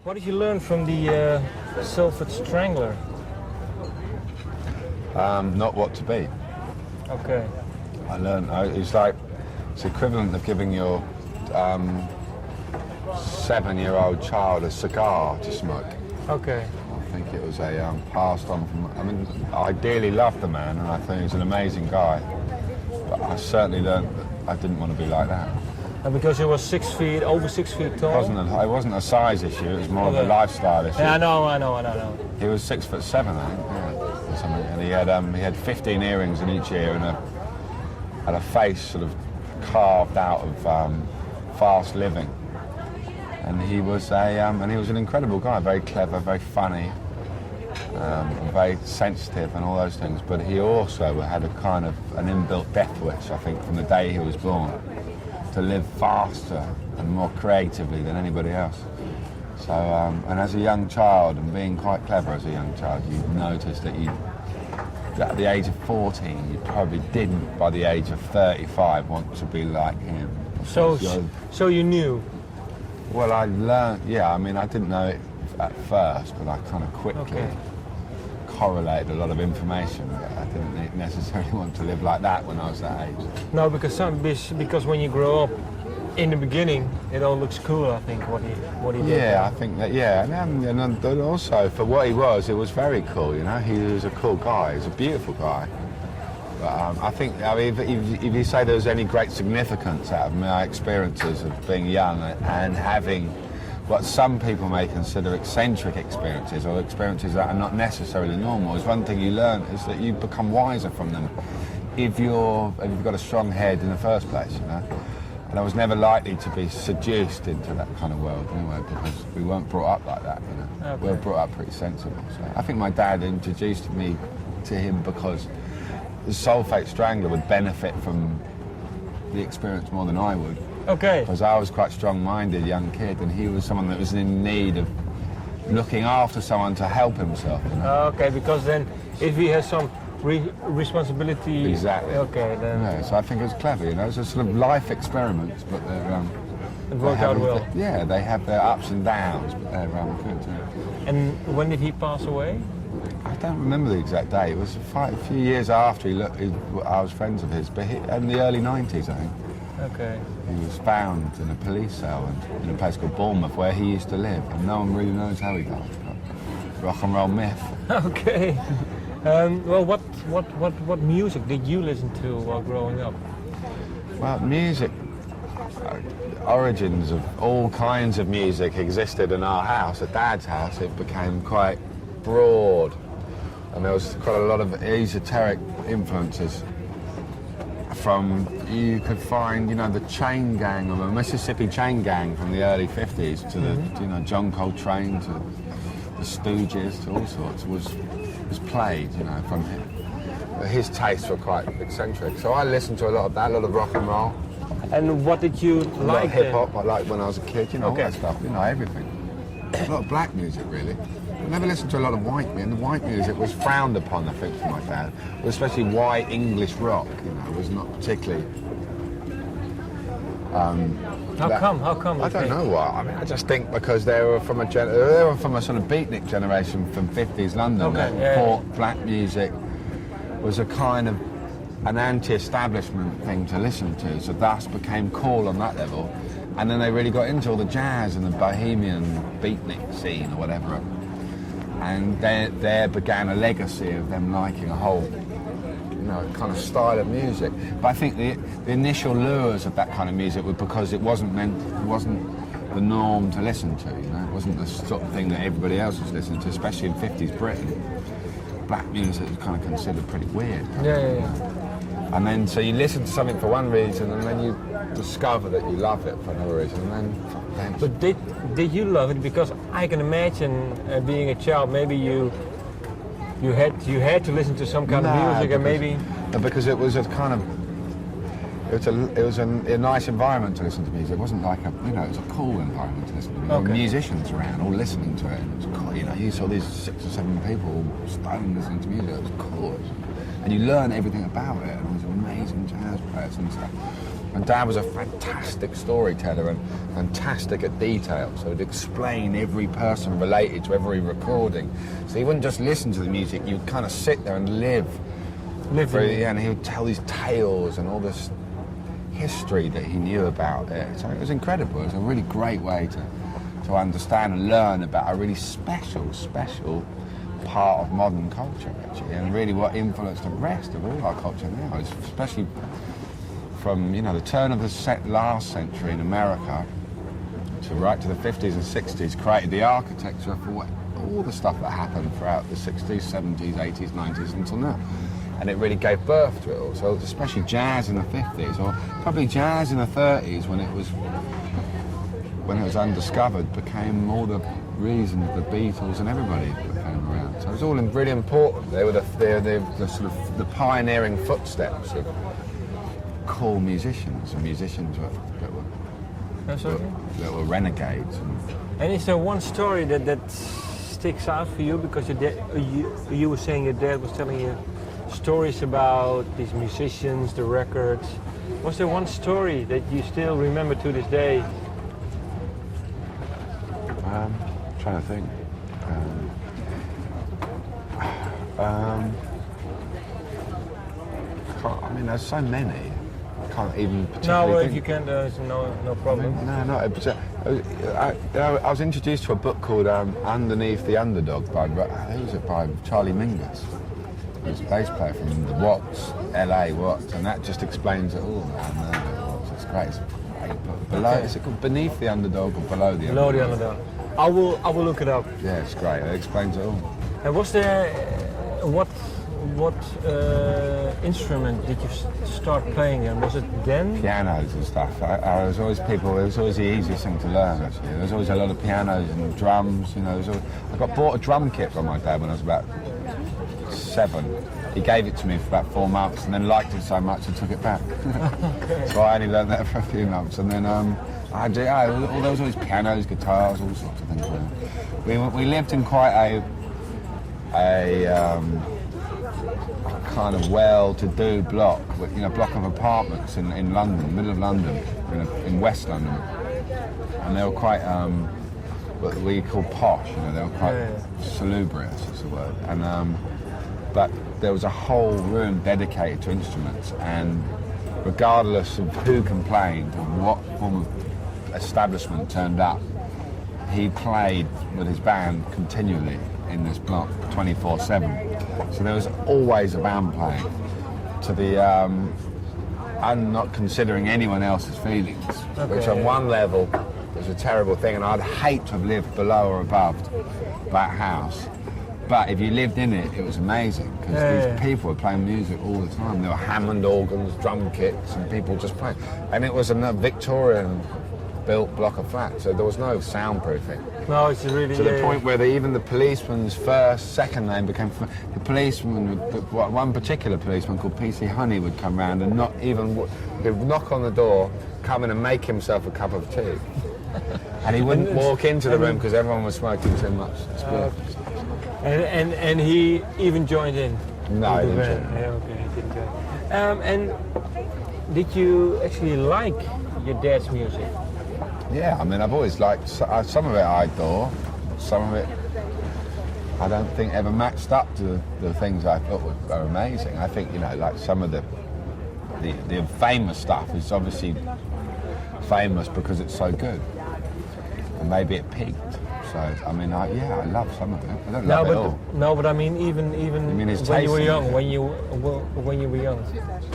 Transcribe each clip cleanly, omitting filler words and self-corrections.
What did you learn from the Sulphate Strangler? Not what to be. Okay. I learned, it's equivalent of giving your 7-year-old child a cigar to smoke. Okay. I think it was a passed on from, I dearly loved the man and I think he was an amazing guy. But I certainly learned that I didn't want to be like that. And because he was over 6 feet tall? It wasn't a size issue, it was more of a lifestyle issue. Yeah, I know. He was 6'7", I think, or something. And he had 15 earrings in each ear and had a face sort of carved out of fast living. And he was an incredible guy, very clever, very funny, very sensitive and all those things. But he also had an inbuilt death wish, I think, from the day he was born, to live faster and more creatively than anybody else. So, and as a young child, and being quite clever as a young child, you'd notice that at the age of 14, you probably didn't, by the age of 35, want to be like him. So you knew? Well, I learned, I didn't know it at first, but I kind of quickly correlated a lot of information. I didn't necessarily want to live like that when I was that age. No, because when you grow up, in the beginning, it all looks cool, I think, what he did. Yeah, I think that, and also for what he was, it was very cool, you know. He was a cool guy, he was a beautiful guy. But I think, if you say there was any great significance out of my experiences of being young and having what some people may consider eccentric experiences, or experiences that are not necessarily normal, is one thing you learn is that you become wiser from them if you've got a strong head in the first place, you know. And I was never likely to be seduced into that kind of world anyway, because we weren't brought up like that, you know. Okay. We were brought up pretty sensible. So I think my dad introduced me to him because the Sulphate Strangler would benefit from the experience more than I would. Okay. Because I was quite a strong-minded young kid, and he was someone that was in need of looking after someone to help himself. You know? Okay, because then if he has some responsibility... Exactly. Okay, then... Yeah, so I think it was clever, you know. It's a sort of life experiments, but they're... it worked out well. They have their ups and downs, but they're good, yeah. And when did he pass away? I don't remember the exact day. It was a few years after I was friends of his, but in the early 90s, I think. Okay. He was found in a police cell in a place called Bournemouth, where he used to live, and no one really knows how he died. Rock and roll myth. Okay. Well, what music did you listen to while growing up? Well, music, origins of all kinds of music existed in our house. At Dad's house, it became quite broad, and there was quite a lot of esoteric influences. You could find, the chain gang, of a Mississippi chain gang from the early 50s to the, John Coltrane, to the Stooges, to all sorts, was played, from him. His tastes were quite eccentric, so I listened to a lot of that, a lot of rock and roll. And what did you like? Hip hop, I liked when I was a kid, all Okay. that stuff, everything. A lot of black music, really. I never listened to a lot of white music, and the white music was frowned upon, I think, for my dad. Especially white English rock, was not particularly... How come? I don't know why. I just think because they were from a sort of beatnik generation from 50s London. Okay, That thought black music was a kind of an anti-establishment thing to listen to, so thus became cool on that level. And then they really got into all the jazz and the bohemian beatnik scene or whatever. And there began a legacy of them liking a whole, kind of style of music. But I think the initial lures of that kind of music were because it wasn't the norm to listen to, It wasn't the sort of thing that everybody else was listening to, especially in 50s Britain. Black music was kind of considered pretty weird. Yeah. And then, so you listen to something for one reason, and then you discover that you love it for another reason, and then... But did you love it? Because I can imagine being a child, maybe you had to listen to some kind of music, and maybe... Because it was a kind of... It was a nice environment to listen to music. It wasn't like it was a cool environment to listen to music. There were musicians around, all listening to it, and it was cool, You saw these 6 or 7 people all stoned listening to music. It was cool. And you learn everything about it, and there was amazing jazz players and stuff. And Dad was a fantastic storyteller and fantastic at detail. So he'd explain every person related to every recording. So you wouldn't just listen to the music, you'd kind of sit there and live through it. And he would tell these tales and all this history that he knew about it. So it was incredible. It was a really great way to understand and learn about a really special part of modern culture, actually, and really what influenced the rest of all our culture now, especially from the turn of the last century in America to right to the 50s and 60s, created the architecture for all the stuff that happened throughout the 60s, 70s, 80s, 90s until now. And it really gave birth to it all. So especially jazz in the 50s, or probably jazz in the 30s when it was undiscovered, became all the reason the Beatles and everybody came around. So it was all really important. They were the sort of the pioneering footsteps of cool musicians, and musicians that were renegades. And is there one story that sticks out for you? Because you were saying your dad was telling you stories about these musicians, the records. Was there one story that you still remember to this day? Trying to think. I mean, there's so many. I can't even particularly No, think. if you can, there's no problem. I was introduced to a book called Underneath the Underdog by Charlie Mingus. He was a bass player from the Watts, LA Watts, and that just explains it all. It's great. It's great. Below, is it called Beneath the Underdog or Below the Underdog? Below the Underdog. I will look it up. Yeah, it's great. It explains it all. And was there what instrument did you start playing, and was it then? Pianos and stuff. It was always the easiest thing to learn, actually. There was always a lot of pianos and drums. I bought a drum kit from my dad when I was about 7. He gave it to me for about 4 months and then liked it so much I took it back. Okay. So I only learned that for a few months, and then there was always pianos, guitars, all sorts of things. We lived in quite a kind of well-to-do block, block of apartments in London, middle of London, in West London, and they were quite what we call posh. They were quite salubrious, is the word, and but there was a whole room dedicated to instruments, and regardless of who complained and what form of establishment turned up, he played with his band continually in this block 24/7. So there was always a band playing, to the I'm not considering anyone else's feelings, which on one level was a terrible thing, and I'd hate to have lived below or above that house. But if you lived in it, it was amazing, because these people were playing music all the time. There were Hammond organs, drum kits, and people just playing. And it was a Victorian-built block of flats, so there was no soundproofing. No, it's really... To the point where even the policeman's second name became... The policeman, one particular policeman called PC Honey would come round and he'd knock on the door, come in and make himself a cup of tea. And he wouldn't walk into the room because everyone was smoking too much. And he even joined in? No, he didn't join. Yeah, okay, he didn't join. And did you actually like your dad's music? Yeah, I mean, I've always liked... Some of it I adore, some of it I don't think ever matched up to the things I thought were amazing. I think, like some of the famous stuff is obviously famous because it's so good. And maybe it peaked. So, I mean, I love some of it. I don't love it all. No, but I mean, even when you were young, when you were young.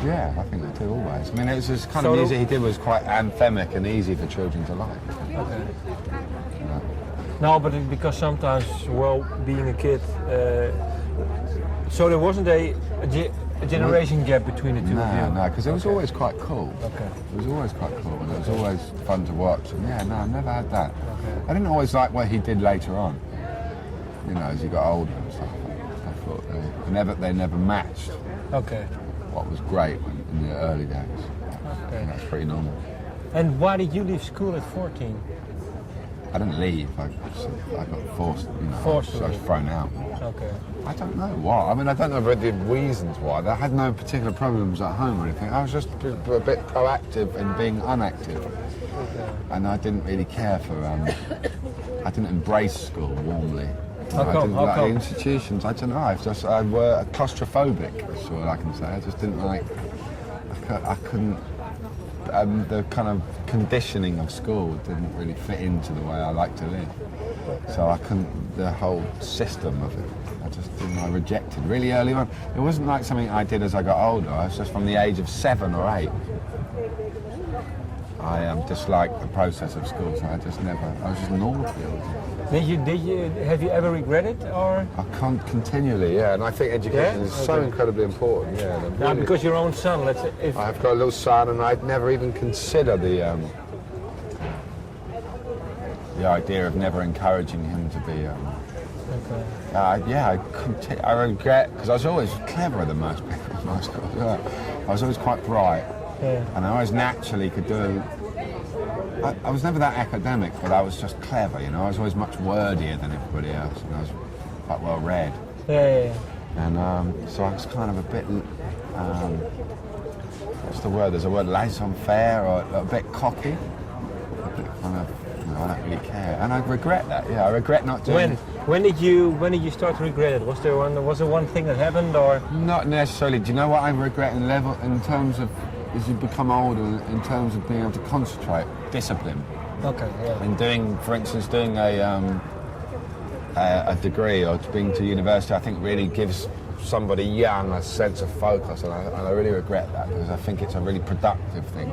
Yeah, I think I do always. I mean, it was this kind of music he did was quite anthemic and easy for children to like. Okay. No, but because sometimes, being a kid, so there wasn't a generation gap between the two of you? No, because it was always quite cool. Okay. It was always quite cool, and it was always fun to watch. And I never had that. Okay. I didn't always like what he did later on, as he got older and stuff. I thought they never matched what was great in the early days. Okay. And that's pretty normal. And why did you leave school at 14? I didn't leave. I got forced. Forced I was thrown out. Okay. I don't know why. I mean, I don't know the reasons why. I had no particular problems at home or anything. I was just a bit proactive in being unactive, and I didn't really care for. I didn't embrace school warmly. How I come? didn't like the institutions. I don't know. I were claustrophobic. That's all I can say. I just didn't like. I couldn't. The kind of conditioning of school didn't really fit into the way I like to live. So I couldn't, the whole system of it, I just didn't, I rejected really early on. It wasn't like something I did as I got older. I was just from the age of 7 or 8. I disliked the process of school, so I was just naughty. Have you ever regretted or? I can't continually, yeah, and I think education is so incredibly important, yeah. Now, because your own son, let's say, if I've got a little son, and I'd never even consider the idea of never encouraging him to be. I regret, because I was always cleverer than most people in my school. I was always quite bright, and I always naturally could do. I was never that academic, but I was just clever, I was always much wordier than everybody else, and I was quite well read. And so I was kind of a bit, what's the word? There's a word, laissez-faire, or a bit cocky. A bit kind of, I don't really care. And I regret that, yeah, I regret not doing. When did you start to regret it? Was there one thing that happened, or? Not necessarily. Do you know what I regret in terms of, as you become older, in terms of being able to concentrate, discipline. Okay, yeah. And for instance, doing a degree or being to university, I think really gives somebody young a sense of focus, and I really regret that, because I think it's a really productive thing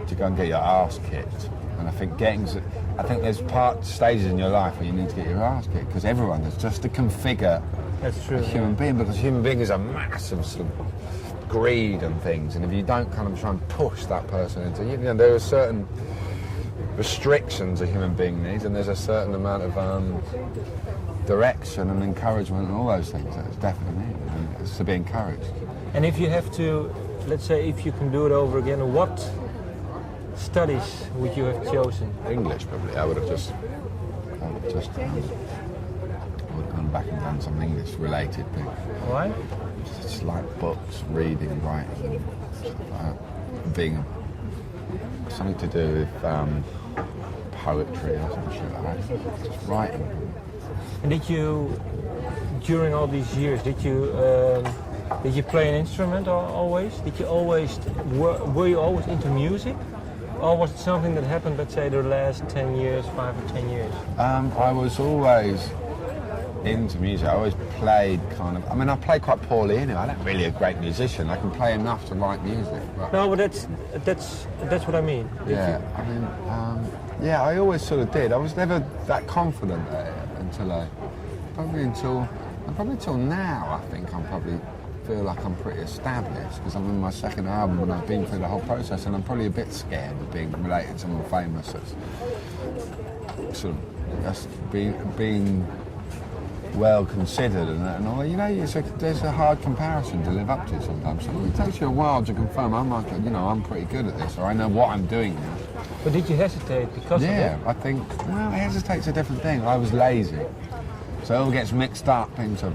to go and get your arse kicked. And I think there's stages in your life where you need to get your arse kicked, because everyone is just to configure a human being, because a human being is a massive sort of greed and things, and if you don't kind of try and push that person into, there are certain restrictions a human being needs, and there's a certain amount of direction and encouragement and all those things that it's definitely needed, and it's to be encouraged. And if you have to, let's say, if you can do it over again, what studies would you have chosen? English, probably. I would have gone back and done some English-related thing. Why? Just like books, reading, writing, and stuff like that. Being something to do with poetry or some shit like that. Just writing. And during all these years, did you play an instrument always? Were you always into music? Or was it something that happened, let's say, the last 10 years, 5 or 10 years? I was always into music. I always played I play quite poorly anyway. I'm not really a great musician. I can play enough to write music. No, but that's what I mean. Yeah, I always sort of did. I was never that confident at it probably until now. I think I'm probably feel like I'm pretty established, because I'm in my second album and I've been through the whole process, and I'm probably a bit scared of being related to someone famous that's sort of just being well considered and all. There's a hard comparison to live up to sometimes. So it takes you a while to confirm I'm pretty good at this, or I know what I'm doing now. But did you hesitate because of it? Yeah, I think, hesitate's a different thing. I was lazy, so it all gets mixed up into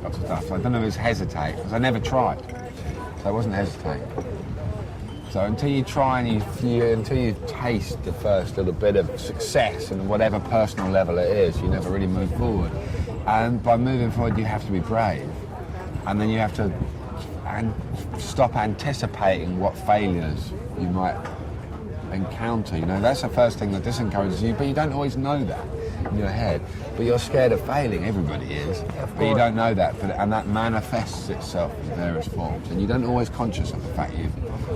lots of stuff. So I don't know if it's hesitate, because I never tried, so I wasn't hesitating. So until you try and until you taste the first little bit of success and whatever personal level it is, you never really move forward. And by moving forward, you have to be brave, and then you have to stop anticipating what failures you might encounter. That's the first thing that disencourages you, but you don't always know that in your head. But you're scared of failing. Everybody is, but you don't know that. And that manifests itself in various forms, and you don't always conscious of the fact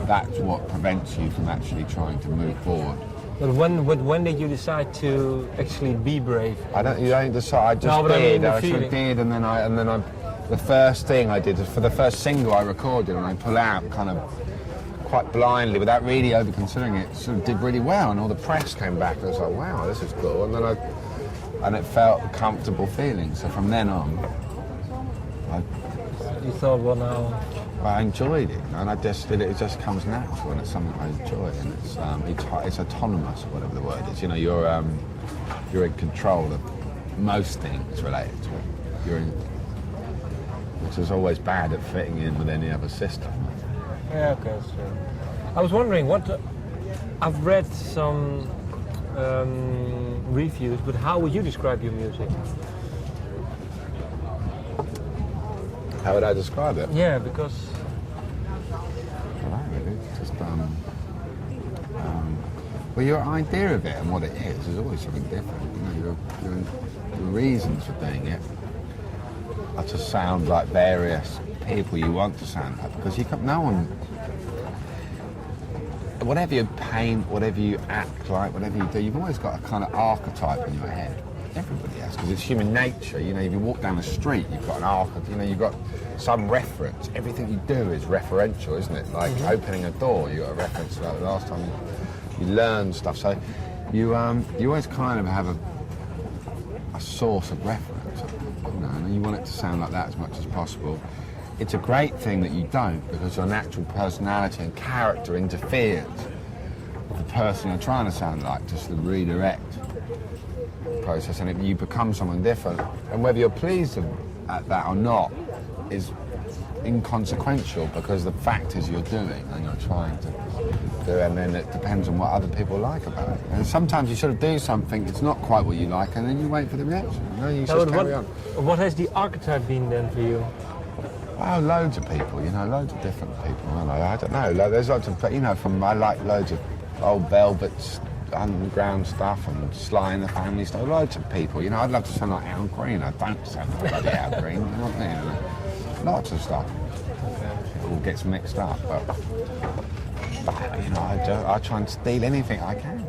that's what prevents you from actually trying to move forward. But when did you decide to actually be brave? You don't decide. I just did. I actually did, and then I. The first thing I did was for the first single I recorded, and I pulled out kind of quite blindly, without really over considering it. Sort of did really well, and all the press came back, and I was like, wow, this is cool. And then it felt a comfortable feeling. So from then on, you thought, well, now. I enjoyed it, and it just comes natural, and it's something I enjoy, and it's autonomous, or whatever the word is. You know, you're in control of most things related to it. Which is always bad at fitting in with any other system. Yeah, okay, that's true. I was wondering I've read some reviews, but how would you describe your music? How would I describe it? Yeah, because I don't know, really. Just well, your idea of it and what it is always something different. You know, your reasons for doing it are to sound like various people you want to sound like, because no one. Whatever you paint, whatever you act like, whatever you do, you've always got a kind of archetype in your head. Everybody has, because it's human nature. You know, if you walk down the street, you've got an archetype. You know, you've got some reference. Everything you do is referential, isn't it? Like opening a door, you got a reference. Like the last time you learn stuff, so you always kind of have a source of reference. You know, and you want it to sound like that as much as possible. It's a great thing that you don't, because your natural personality and character interferes with the person you're trying to sound like, just to redirect the process, and you become someone different. And whether you're pleased at that or not is inconsequential, because the fact is you're doing and you're trying to do, and then it depends on what other people like about it. And sometimes you sort of do something, it's not quite what you like, and then you wait for the reaction. You know, you just carry on. What has the archetype been then for you? Well, loads of people, you know, loads of different people. I don't know, there's lots of, you know, I like loads of old Velvet underground stuff and Sly and the Family stuff, loads of people. You know, I'd love to sound like Al Green. I don't sound like bloody Al Green, you know what I mean? Lots of stuff. It all gets mixed up, but you know, I try and steal anything I can.